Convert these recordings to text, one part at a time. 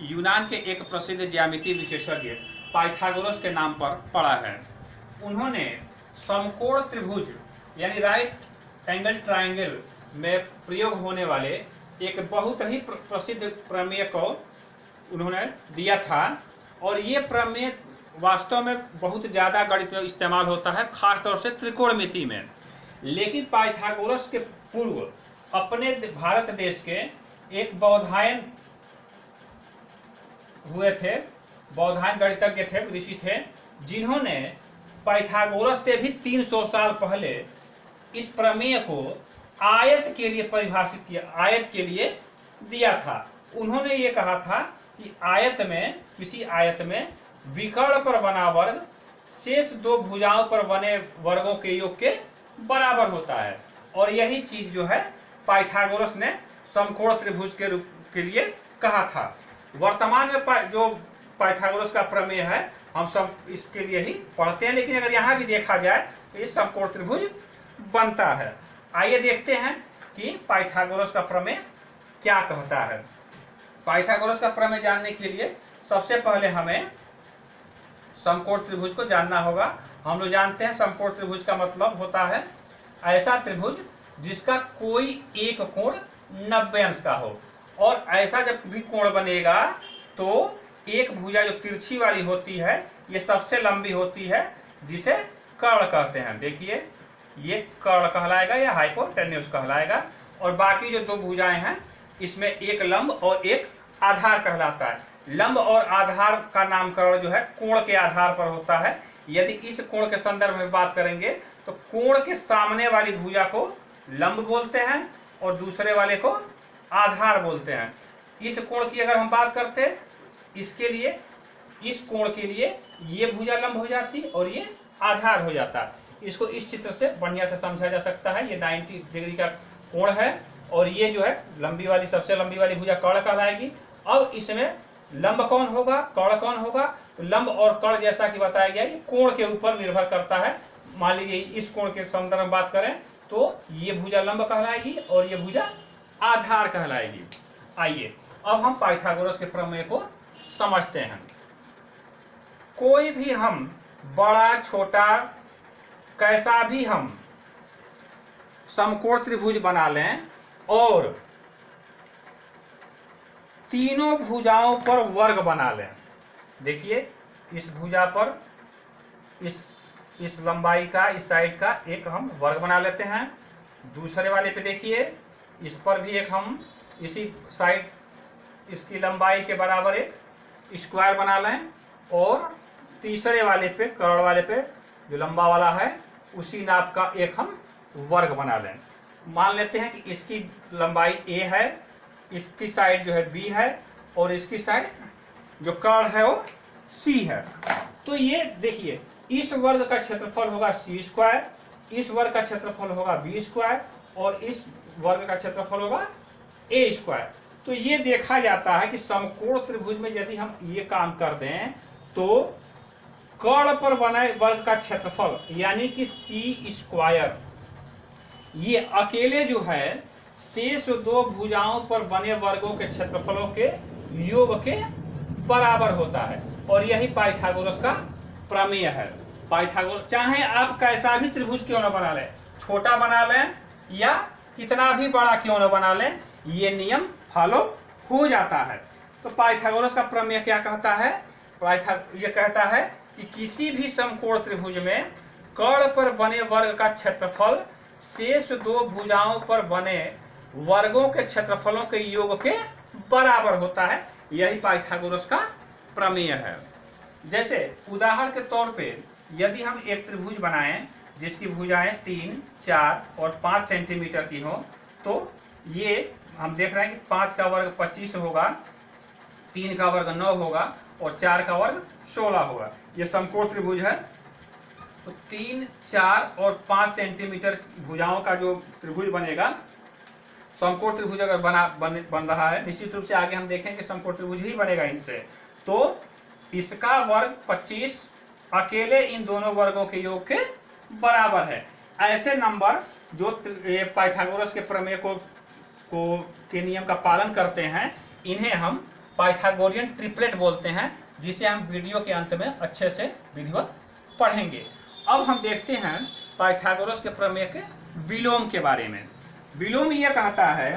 यूनान के एक प्रसिद्ध ज्यामिति विशेषज्ञ पाइथागोरस के नाम पर पड़ा है। उन्होंने समकोण त्रिभुज यानी राइट एंगल ट्रायंगल में प्रयोग होने वाले एक बहुत ही प्रसिद्ध प्रमेय को उन्होंने दिया था, और ये प्रमेय वास्तव में बहुत ज़्यादा गणित में इस्तेमाल होता है, खासतौर से त्रिकोणमिति में। लेकिन पाइथागोरस के पूर्व अपने भारत देश के एक बौधायन हुए थे, बौधायन गणितज्ञ थे, ऋषि थे, जिन्होंने पाइथागोरस से भी 300 साल पहले इस प्रमेय को आयत के लिए परिभाषित किया, आयत के लिए दिया था। उन्होंने ये कहा था कि आयत में, किसी आयत में विकर्ण पर बना वर्ग शेष दो भुजाओं पर बने वर्गों के योग के बराबर होता है। और यही चीज जो है पाइथागोरस ने समकोण त्रिभुज के रूप के लिए कहा था। वर्तमान में जो पाइथागोरस का प्रमेय है हम सब इसके लिए ही पढ़ते हैं, लेकिन अगर यहाँ भी देखा जाए तो ये समकोण त्रिभुज बनता है। आइए देखते हैं कि पाइथागोरस का प्रमेय क्या कहता है। पाइथागोरस का प्रमेय जानने के लिए सबसे पहले हमें समकोण त्रिभुज को जानना होगा। हम लोग जानते हैं समकोण त्रिभुज का मतलब होता है ऐसा त्रिभुज जिसका कोई एक कोण 90 अंश का हो, और ऐसा जब भी कोण बनेगा तो एक भुजा जो तिरछी वाली होती है ये सबसे लंबी होती है, जिसे कर्ण कहते हैं। देखिए ये कर्ण कहलाएगा या हाइपोटेन्यूस कहलाएगा, और बाकी जो दो भुजाएं हैं इसमें एक लंब और एक आधार कहलाता है। लंब और आधार का नामकरण जो है कोण के आधार पर होता है। यदि इस कोण के संदर्भ में बात करेंगे तो कोण के सामने वाली भुजा को लंब बोलते हैं और दूसरे वाले को आधार बोलते हैं। इस कोण की अगर हम बात करते हैं, इसके लिए, इस कोण के लिए ये भुजा लंब हो जाती और ये आधार हो जाता। इसको इस चित्र से बढ़िया से समझा जा सकता है। ये 90 डिग्री का कोण है और ये जो है लंबी वाली, सबसे लंबी वाली भुजा कर्ण कहलाएगी। अब इसमें लंब कौन होगा, कर्ण कौन होगा? तो लंब और कर्ण जैसा कि बताया गया ये कोण के ऊपर निर्भर करता है। मान लीजिए इस कोण के संदर्भ में बात करें तो ये भुजा लंब कहलाएगी और ये भुजा आधार कहलाएगी। आइए अब हम पाइथागोरस के प्रमेय को समझते हैं। कोई भी हम बड़ा छोटा कैसा भी हम समकोण त्रिभुज बना लें और तीनों भुजाओं पर वर्ग बना लें। देखिए इस भुजा पर इस लंबाई का, इस साइड का एक हम वर्ग बना लेते हैं। दूसरे वाले पे देखिए इस पर भी एक हम इसी साइड, इसकी लंबाई के बराबर एक स्क्वायर बना लें, और तीसरे वाले पे, कर्ण वाले पे जो लंबा वाला है उसी नाप का एक हम वर्ग बना लें। मान लेते हैं कि इसकी लंबाई a है, इसकी साइड जो है b है और इसकी साइड जो कर्ण है वो c है। तो ये देखिए इस वर्ग का क्षेत्रफल होगा c स्क्वायर, इस वर्ग का क्षेत्रफल होगा b स्क्वायर और इस वर्ग का क्षेत्रफल होगा a स्क्वायर। तो ये देखा जाता है कि समकोण त्रिभुज में यदि हम ये काम कर दें तो कर्ण पर बने वर्ग का क्षेत्रफल यानी कि c स्क्वायर ये अकेले जो है शेष दो भुजाओं पर बने वर्गों के क्षेत्रफलों के योग के बराबर होता है। और यही पाइथागोरस का प्रमेय है। पाइथागोरस चाहे आप कैसा भी त्रिभुज क्यों न बना लें, छोटा बना लें या कितना भी बड़ा क्यों न बना लें, ये नियम फॉलो हो जाता है। तो पाइथागोरस का प्रमेय क्या कहता है? ये कहता है कि किसी भी समकोण त्रिभुज में कर्ण पर बने वर्ग का क्षेत्रफल शेष दो भुजाओं पर बने वर्गों के क्षेत्रफलों के योग के बराबर होता है। यही पाइथागोरस का प्रमेय है। जैसे उदाहरण के तौर पे यदि हम एक त्रिभुज बनाएं जिसकी भुजाएं 3, 4 और 5 सेंटीमीटर की हो, तो ये हम देख रहे हैं कि 5 का वर्ग 25 होगा, 3 का वर्ग 9 होगा और 4 का वर्ग 16 होगा। ये समकोण त्रिभुज है। तो 3, 4 और 5 सेंटीमीटर भुजाओं का जो त्रिभुज बनेगा, समकोण त्रिभुज अगर बन रहा है, निश्चित रूप से आगे हम देखेंगे समकोण त्रिभुज ही बनेगा इनसे, तो इसका वर्ग 25 अकेले इन दोनों वर्गों के योग के बराबर है। ऐसे नंबर जो पाइथागोरस के प्रमेय के नियम का पालन करते हैं, इन्हें हम पाइथागोरियन ट्रिपलेट बोलते हैं, जिसे हम वीडियो के अंत में अच्छे से विधिवत पढ़ेंगे। अब हम देखते हैं पाइथागोरस के प्रमेय के विलोम के बारे में। विलोम यह कहता है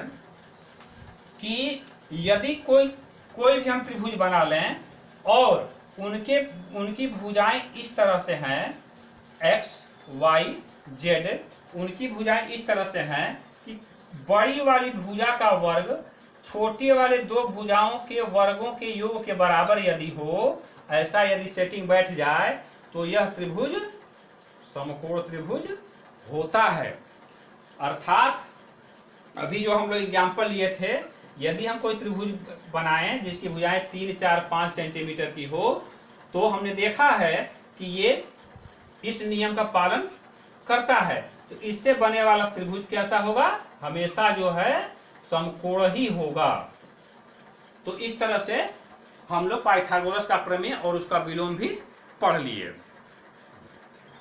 कि यदि कोई भी हम त्रिभुज बना लें और उनकी भुजाएं इस तरह से हैं, x, y, z, उनकी भुजाएं इस तरह से हैं कि बड़ी वाली भुजा का वर्ग छोटे वाले दो भुजाओं के वर्गों के योग के बराबर यदि हो, ऐसा यदि सेटिंग बैठ जाए तो यह त्रिभुज समकोण त्रिभुज होता है। अर्थात अभी जो हम लोग एग्जाम्पल लिए थे, यदि हम कोई त्रिभुज बनाएं जिसकी भुजाएं 3, 4, 5 सेंटीमीटर की हो, तो हमने देखा है कि ये इस नियम का पालन करता है। तो इससे बने वाला त्रिभुज कैसा होगा? हमेशा जो है समकोण ही होगा। तो इस तरह से हम लोग पाइथागोरस का प्रमेय और उसका विलोम भी पढ़ लिए।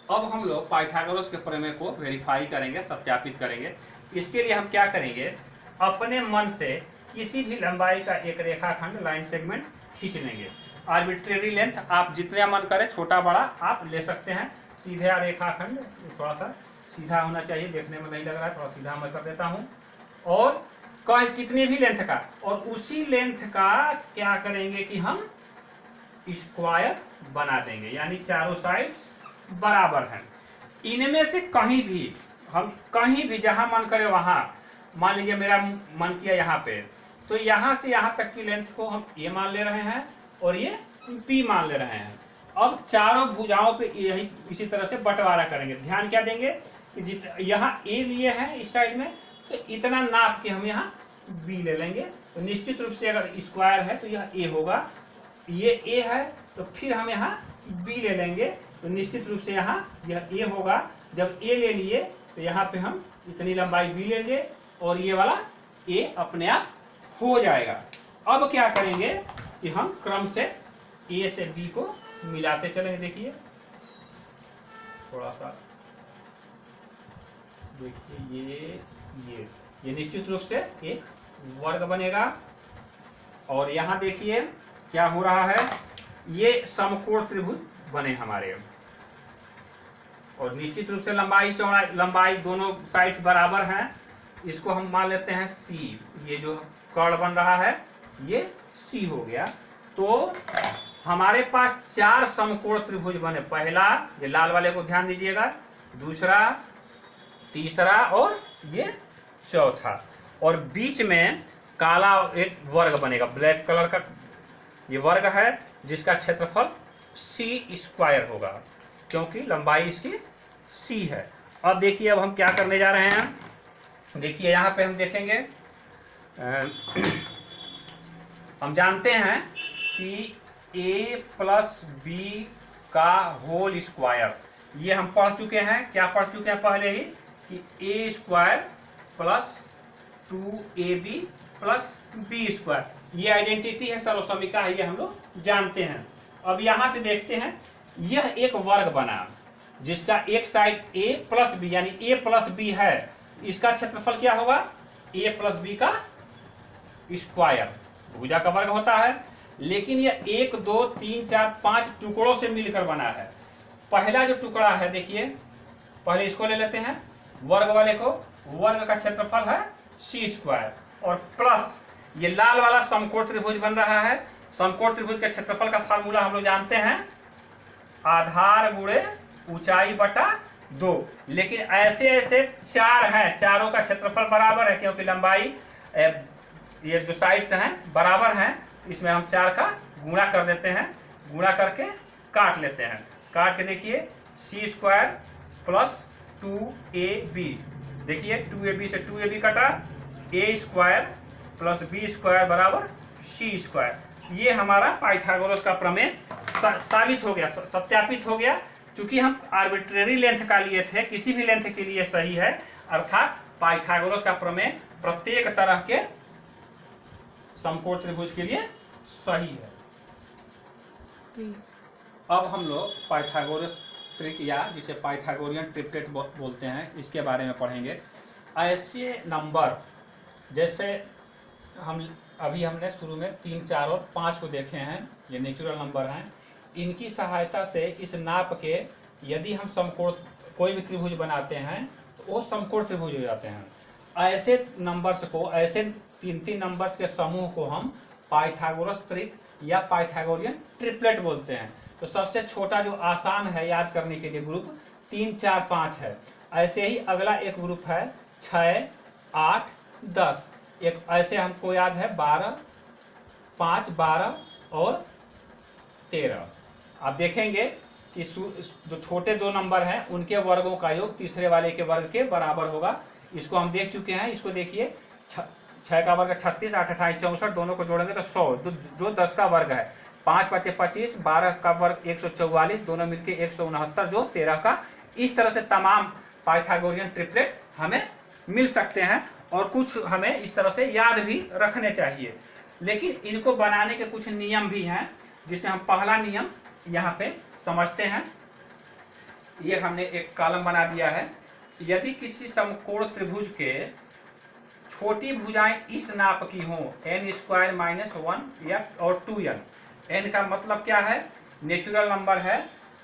अब हम लोग पाइथागोरस के प्रमेय को वेरीफाई करेंगे, सत्यापित करेंगे। इसके लिए हम क्या करेंगे, अपने मन से किसी भी लंबाई का एक रेखाखंड लाइन सेगमेंट खींच लेंगे। आर्बिट्रेरी लेंथ आप जितने मन करे, छोटा बड़ा आप ले सकते हैं। सीधा रेखाखंड थोड़ा सा सीधा होना चाहिए, देखने में नहीं लग रहा है, थोड़ा सीधा मैं कर देता हूं। और कितने भी लेंथ का, और उसी लेंथ का क्या करेंगे कि हम स्क्वायर बना देंगे, यानी चारों साइड्स बराबर हैं। इनमें से कहीं भी हम जहां मन करे वहां, मान लीजिए मेरा मन किया यहाँ पे, तो यहाँ से यहाँ तक की लेंथ को हम ए मान ले रहे हैं और ये बी मान ले रहे हैं। अब चारों भुजाओं पे यही इसी तरह से बंटवारा करेंगे। ध्यान क्या देंगे कि यहाँ ए लिए हैं इस साइड में, तो इतना नाप के हम यहाँ बी ले लेंगे। तो निश्चित रूप से अगर स्क्वायर है तो यह ए होगा, ये ए है तो फिर हम यहाँ बी ले लेंगे, तो निश्चित रूप से यहाँ यह ए होगा। जब ए ले लिए तो यहाँ पे हम इतनी लंबाई बी लेंगे और ये वाला ए अपने आप हो जाएगा। अब क्या करेंगे कि हम क्रम से ए से बी को मिलाते चलेंगे। देखिए थोड़ा सा देखिए, ये निश्चित रूप से एक वर्ग बनेगा। और यहाँ देखिए क्या हो रहा है, ये समकोण त्रिभुज बने हमारे। और निश्चित रूप से लंबाई दोनों साइड्स बराबर हैं। इसको हम मान लेते हैं सी। ये जो कर्ण बन रहा है ये सी हो गया। तो हमारे पास 4 समकोण त्रिभुज बने। पहला, ये लाल वाले को ध्यान दीजिएगा, दूसरा, तीसरा और ये चौथा। और बीच में काला एक वर्ग बनेगा, ब्लैक कलर का ये वर्ग है, जिसका क्षेत्रफल सी स्क्वायर होगा, क्योंकि लंबाई इसकी सी है। अब देखिए, अब हम क्या करने जा रहे हैं। देखिए यहाँ पे हम देखेंगे, हम जानते हैं कि a प्लस बी का होल स्क्वायर, ये हम पढ़ चुके हैं। क्या पढ़ चुके हैं पहले ही, कि a square plus 2ab plus B square, ये आइडेंटिटी है, सर्वसमीका है, ये हम लोग जानते हैं। अब यहाँ से देखते हैं, यह एक वर्ग बना जिसका एक साइड a प्लस बी यानी a प्लस बी है। इसका क्षेत्रफल क्या होगा, a प्लस बी का स्क्वायर, भुजा का वर्ग होता है। लेकिन यह 1, 2, 3, 4, 5 टुकड़ों से मिलकर बना है। पहला जो टुकड़ा है, देखिए पहले इसको ले लेते हैं, वर्ग वाले को। वर्ग का क्षेत्रफल है सी स्क्वायर, और प्लस ये लाल वाला समकोण त्रिभुज बन रहा है। समकोण त्रिभुज के क्षेत्रफल का फार्मूला हम लोग जानते हैं, आधार गुणे ऊंचाई बटा 2। लेकिन ऐसे ऐसे 4 हैं, चारों का क्षेत्रफल बराबर है, क्योंकि लंबाई ये जो साइड्स हैं बराबर हैं। इसमें हम 4 का गुणा कर देते हैं, गुणा करके काट लेते हैं। काट के देखिए, सी स्क्वायर प्लस 2ab, देखिए 2ab से 2ab कटा, a square plus B square बराबर सी स्क्वायर। ये हमारा पाइथागोरस का प्रमेय साबित हो गया, सत्यापित हो गया। चूंकि हम आर्बिट्रेरी लेंथ का लिए थे, किसी भी लेंथ के लिए सही है, अर्थात पाइथागोरस का प्रमेय प्रत्येक तरह के समकोण त्रिभुज के लिए सही है। अब हम लोग पाइथागोरस ट्रिक, या जिसे पाइथागोरियन ट्रिपलेट बोलते हैं, इसके बारे में पढ़ेंगे। ऐसे नंबर जैसे हमने शुरू में 3, 4 और 5 को देखे हैं, ये नेचुरल नंबर हैं। इनकी सहायता से इस नाप के यदि हम समकोण कोई भी त्रिभुज बनाते हैं तो वो समकोण त्रिभुज हो जाते हैं। ऐसे नंबर्स को, ऐसे 3 नंबर्स के समूह को हम पाइथागोरस त्रिक या पाइथागोरियन ट्रिपलेट बोलते हैं। तो सबसे छोटा जो आसान है याद करने के लिए ग्रुप 3, 4, 5 है। ऐसे ही अगला एक ग्रुप है 6, 8, 10। एक ऐसे हमको याद है 12, 5, 12 और 13। आप देखेंगे कि जो छोटे 2 नंबर हैं उनके वर्गों का योग तीसरे वाले के वर्ग के बराबर होगा। इसको हम देख चुके हैं। इसको देखिए, 6 का वर्ग 36, 8, 28, 64, दोनों को जोड़ेंगे तो 100, जो 10 का वर्ग है। 5, 5, 25, 12 का वर्ग 144, दोनों मिलके 169, जो 13 का। इस तरह से तमाम पाइथागोरियन ट्रिपलेट हमें मिल सकते हैं और कुछ हमें इस तरह से याद भी रखने चाहिए। लेकिन इनको बनाने के कुछ नियम भी हैं, जिसमें हम पहला नियम यहाँ पे समझते हैं। ये हमने एक कॉलम बना दिया है। यदि किसी समकोण त्रिभुज के छोटी भुजाएं इस नाप की हों, n² - 1 या और 2n। n का मतलब क्या है? नेचुरल नंबर है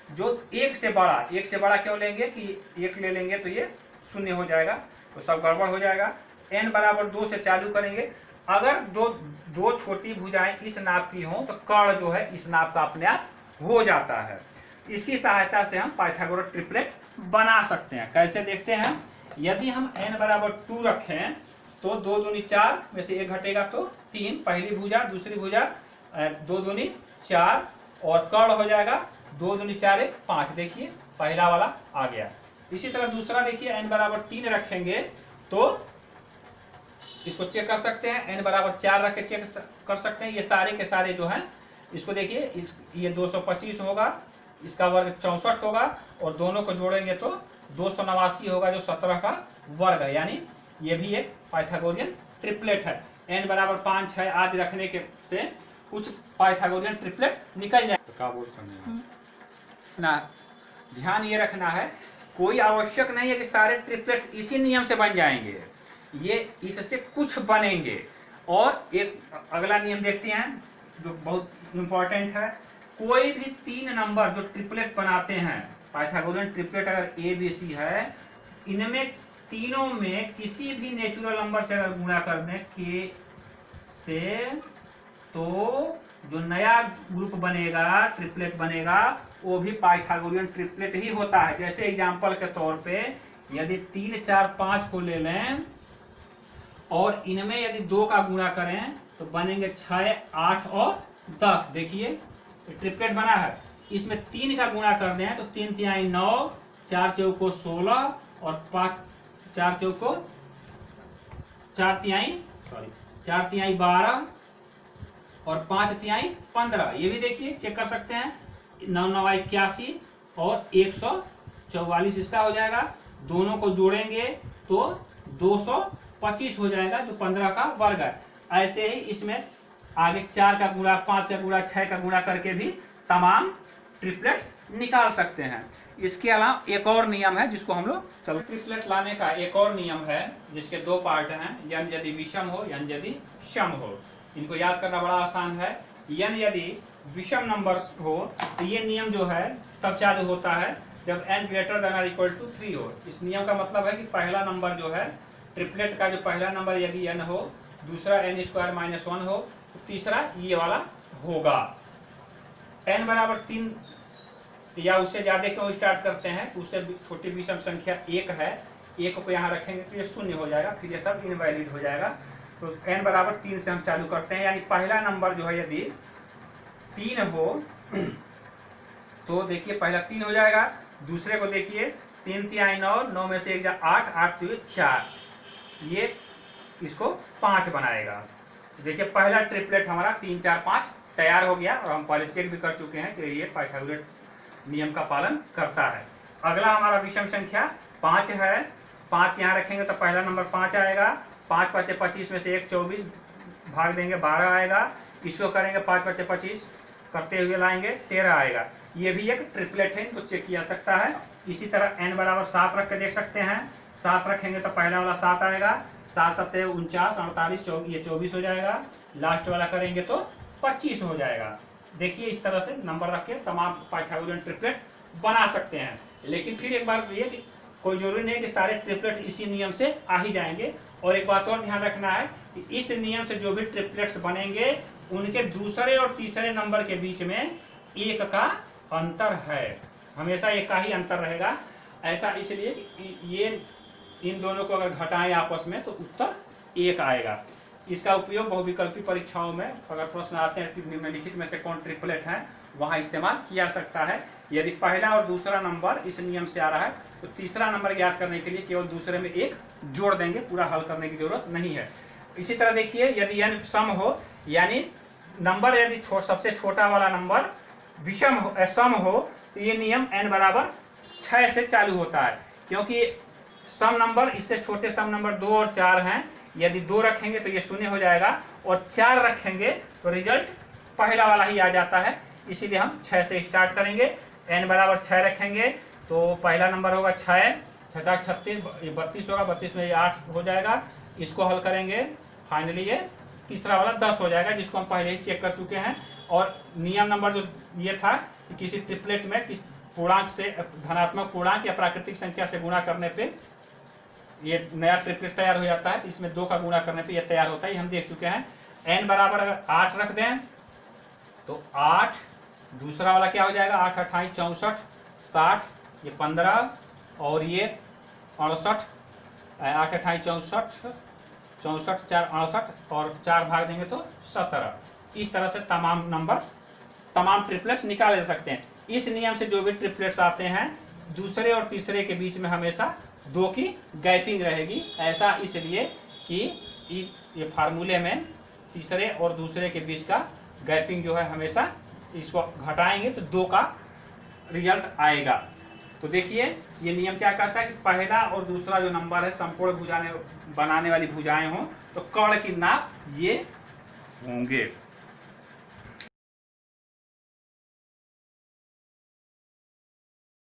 जो 1 से बड़ा। 1 से बड़ा क्यों लेंगे कि 1 ले लेंगे तो ये 0 हो जाएगा, तो सब गड़बड़ हो जाएगा। n बराबर 2 से चालू करेंगे। अगर दो छोटी भुजाएं इस नाप की हों तो कर्ण जो है इस नाप का अपने आप हो जाता है। इसकी सहायता से हम पाइथागोरस ट्रिपलेट बना सकते हैं। कैसे देखते हैं? यदि हम n बराबर 2 रखें तो 2 दूनी 4 में से 1 घटेगा तो 3, पहली भुजा, दूसरी भुजा 2 दूनी 4 और कर्ण हो जाएगा 2 दूनी 4, 1, 5। देखिए पहला वाला आ गया। इसी तरह दूसरा देखिए, n बराबर 3 रखेंगे तो इसको चेक कर सकते हैं। n बराबर 4 रख के चेक कर सकते हैं। ये सारे के सारे जो हैं, इसको देखिए, ये 225 होगा, इसका वर्ग 64 होगा और दोनों को जोड़ेंगे तो 289 होगा, जो 17 का वर्ग है। यानी ये भी एक पाइथागोरियन ट्रिपलेट है। n बराबर 5, 6 आदि रखने के से कुछ पाइथागोरियन ट्रिपलेट निकल जाए। क्या बोल ना, ध्यान ये रखना है, कोई आवश्यक नहीं है कि सारे ट्रिपलेट इसी नियम से बन जाएंगे। ये इससे कुछ बनेंगे। और एक अगला नियम देखते हैं जो बहुत इंपॉर्टेंट है। कोई भी 3 नंबर जो ट्रिपलेट बनाते हैं, पाइथागोरियन ट्रिपलेट अगर ABC है, इनमें तीनों में किसी भी नेचुरल नंबर से अगर गुणा करने के से तो जो नया ग्रुप बनेगा, ट्रिपलेट बनेगा, वो भी पाइथागोरियन ट्रिपलेट ही होता है। जैसे एग्जांपल के तौर पे यदि 3, 4, 5 को ले लें और इनमें यदि 2 का गुणा करें तो बनेंगे 6, 8 और 10। देखिए ट्रिपलेट बना है। इसमें 3 का गुणा करने हैं तो 3 तिहाई 9, 4 चौको 16 और 4 तिहाई 12 और 5 तिहाई 15। ये भी देखिए चेक कर सकते हैं। 9, 9 81 और 144 इसका हो जाएगा। दोनों को जोड़ेंगे तो 225 हो जाएगा, जो 15 का वर्ग है। ऐसे ही इसमें आगे 4 का गुणा, 5 का गुणा, 6 का गुणा करके भी तमाम ट्रिपलेट्स निकाल सकते हैं। इसके अलावा एक और नियम है जिसको हम लोग, चलो, ट्रिपलेट लाने का एक और नियम है जिसके 2 पार्ट हैं। n यदि विषम हो, n यदि सम हो। इनको याद करना बड़ा आसान है। n यदि विषम नंबर हो तो ये नियम जो है तब चालू होता है जब n ≥ 3 हो। इस नियम का मतलब है कि पहला नंबर जो है ट्रिपलेट का, जो पहला नंबर यदि n हो, दूसरा n² - 1 हो, तो तीसरा ये वाला होगा। n बराबर 3 या उससे ज्यादा क्यों स्टार्ट करते हैं? उससे छोटी विषम संख्या 1 है, 1 को यहाँ रखेंगे तो ये 0 हो जाएगा, फिर ये सब इनवैलिड हो जाएगा। तो n बराबर 3 से हम चालू करते हैं। यानी पहला नंबर जो है यदि 3 हो तो देखिए पहला 3 हो जाएगा। दूसरे को देखिए, 3 तिहाई 9, 9 में से 1 जा 8, 8 तो 4, ये इसको 5 बनाएगा। देखिए पहला ट्रिपलेट हमारा 3, 4, 5 तैयार हो गया और हम पहले चेक भी कर चुके हैं कि ये पाइथागोरस नियम का पालन करता है। अगला हमारा विषम संख्या 5 है। 5 यहाँ रखेंगे तो पहला नंबर 5 आएगा। 5, 5, 25 में से 1, 24 भाग देंगे 12 आएगा। इसको करेंगे 5, 5, 25 करते हुए लाएंगे 13 आएगा। ये भी एक ट्रिपलेट है, इनको चेक किया सकता है। इसी तरह n बराबर 7 रख के देख सकते हैं। 7 रखेंगे तो पहला वाला 7 आएगा, 7 7 49 48 ये 24 हो जाएगा, लास्ट वाला करेंगे तो 25 हो जाएगा। देखिए इस तरह से नंबर रख के तमाम पाइथागोरियन ट्रिपलेट बना सकते हैं। लेकिन फिर एक बार ये कोई जरूरी नहीं कि सारे ट्रिपलेट इसी नियम से आ ही जाएंगे। और एक बात और ध्यान रखना है कि इस नियम से जो भी ट्रिपलेट्स बनेंगे उनके दूसरे और तीसरे नंबर के बीच में एक का अंतर है, हमेशा एक का ही अंतर रहेगा। ऐसा इसलिए ये इन दोनों को अगर घटाएं आपस में तो उत्तर 1 आएगा। इसका उपयोग बहुविकल्पी परीक्षाओं में अगर प्रश्न आते हैं कि निम्नलिखित में से कौन ट्रिपलेट है, वहां इस्तेमाल किया सकता है। यदि पहला और दूसरा नंबर इस नियम से आ रहा है तो तीसरा नंबर ज्ञात करने के लिए केवल दूसरे में 1 जोड़ देंगे, पूरा हल करने की जरूरत नहीं है। इसी तरह देखिए यदि n सम हो, यानी नंबर यदि सबसे छोटा वाला नंबर विषम हो, सम हो, तो ये नियम n बराबर 6 से चालू होता है, क्योंकि सम नंबर इससे छोटे सम नंबर 2 और 4 हैं। यदि 2 रखेंगे तो ये 0 हो जाएगा और 4 रखेंगे तो रिजल्ट पहला वाला ही आ जाता है। इसीलिए हम 6 से स्टार्ट करेंगे। n बराबर 6 रखेंगे तो पहला नंबर होगा 6, 6 36, 32 होगा, 32 में ये 8 हो जाएगा। इसको हल करेंगे, फाइनली ये तीसरा वाला 10 हो जाएगा, जिसको हम पहले ही चेक कर चुके हैं। और नियम नंबर जो ये था कि किसी ट्रिपलेट में किस पूर्णांक से, धनात्मक पूर्णांक या प्राकृतिक संख्या से गुणा करने पे ये नया ट्रिपलेट तैयार हो जाता है। तो इसमें 2 का गुणा करने पे ये तैयार होता है, ये हम देख चुके हैं। n बराबर अगर 8 रख दें तो 8, दूसरा वाला क्या हो जाएगा, 8 28 64 60, ये 15 और ये 68, 8 28 64 64 4 68 और 4 भाग देंगे तो 17। इस तरह से तमाम नंबर्स, तमाम ट्रिपलेट्स निकाले जा सकते हैं। इस नियम से जो भी ट्रिपलेट्स आते हैं दूसरे और तीसरे के बीच में हमेशा 2 की गैपिंग रहेगी। ऐसा इसलिए कि ये फार्मूले में तीसरे और दूसरे के बीच का गैपिंग जो है हमेशा, इसको घटाएंगे तो 2 का रिजल्ट आएगा। तो देखिए ये नियम क्या कहता है कि पहला और दूसरा जो नंबर है समकोण भुजाएं बनाने वाली भुजाएं हों तो कर्ण की नाप ये होंगे।